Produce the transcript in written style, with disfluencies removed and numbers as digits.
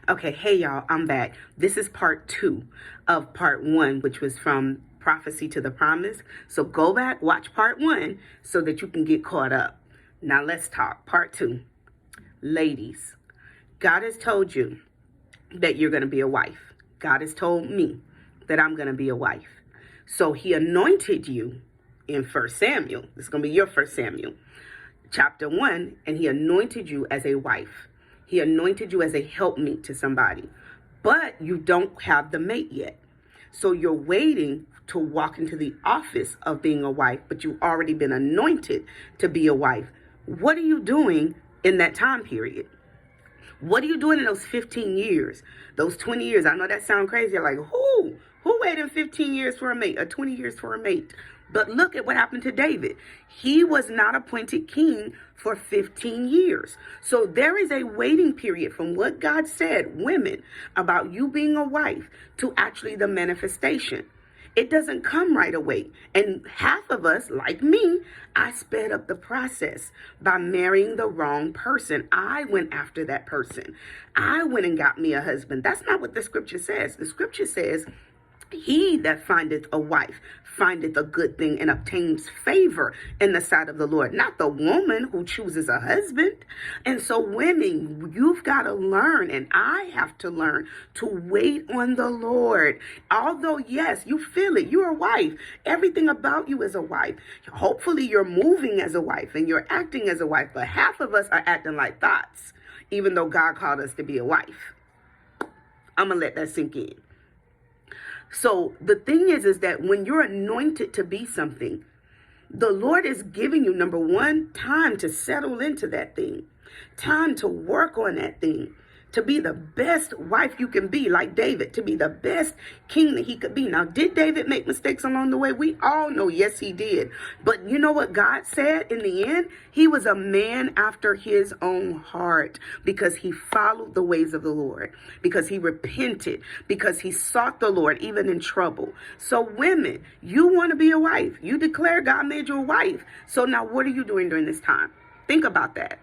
Okay, hey y'all, I'm back. This is part 2 of part 1, which was from Prophecy to the Promise. So go back, watch part 1 so that you can get caught up. Now let's talk. Part 2. Ladies, God has told you that you're going to be a wife. God has told me that I'm going to be a wife. So he anointed you in 1 Samuel. This is going to be your 1 Samuel. Chapter 1, and he anointed you as a wife. He anointed you as a helpmeet to somebody, but you don't have the mate yet. So you're waiting to walk into the office of being a wife, but you've already been anointed to be a wife. What are you doing in that time period? What are you doing in those 15 years, those 20 years? I know that sounds crazy. You're like, who waited 15 years for a mate or 20 years for a mate? But look at what happened to David. He was not appointed king for 15 years. So there is a waiting period from what God said, women, about you being a wife to actually the manifestation. It doesn't come right away. And half of us, like me, I sped up the process by marrying the wrong person. I went after that person. I went and got me a husband. That's not what the scripture says. The scripture says, he that findeth a wife findeth a good thing and obtains favor in the sight of the Lord, not the woman who chooses a husband. And so women, you've got to learn, and I have to learn to wait on the Lord. Although, yes, you feel it. You're a wife. Everything about you is a wife. Hopefully you're moving as a wife and you're acting as a wife, but half of us are acting like thoughts, even though God called us to be a wife. I'm going to let that sink in. So the thing is that when you're anointed to be something, the Lord is giving you, number one, time to settle into that thing, time to work on that thing, to be the best wife you can be, like David, to be the best king that he could be. Now, did David make mistakes along the way? We all know, yes, he did. But you know what God said in the end? He was a man after his own heart because he followed the ways of the Lord, because he repented, because he sought the Lord even in trouble. So women, you want to be a wife. You declare God made you a wife. So now what are you doing during this time? Think about that.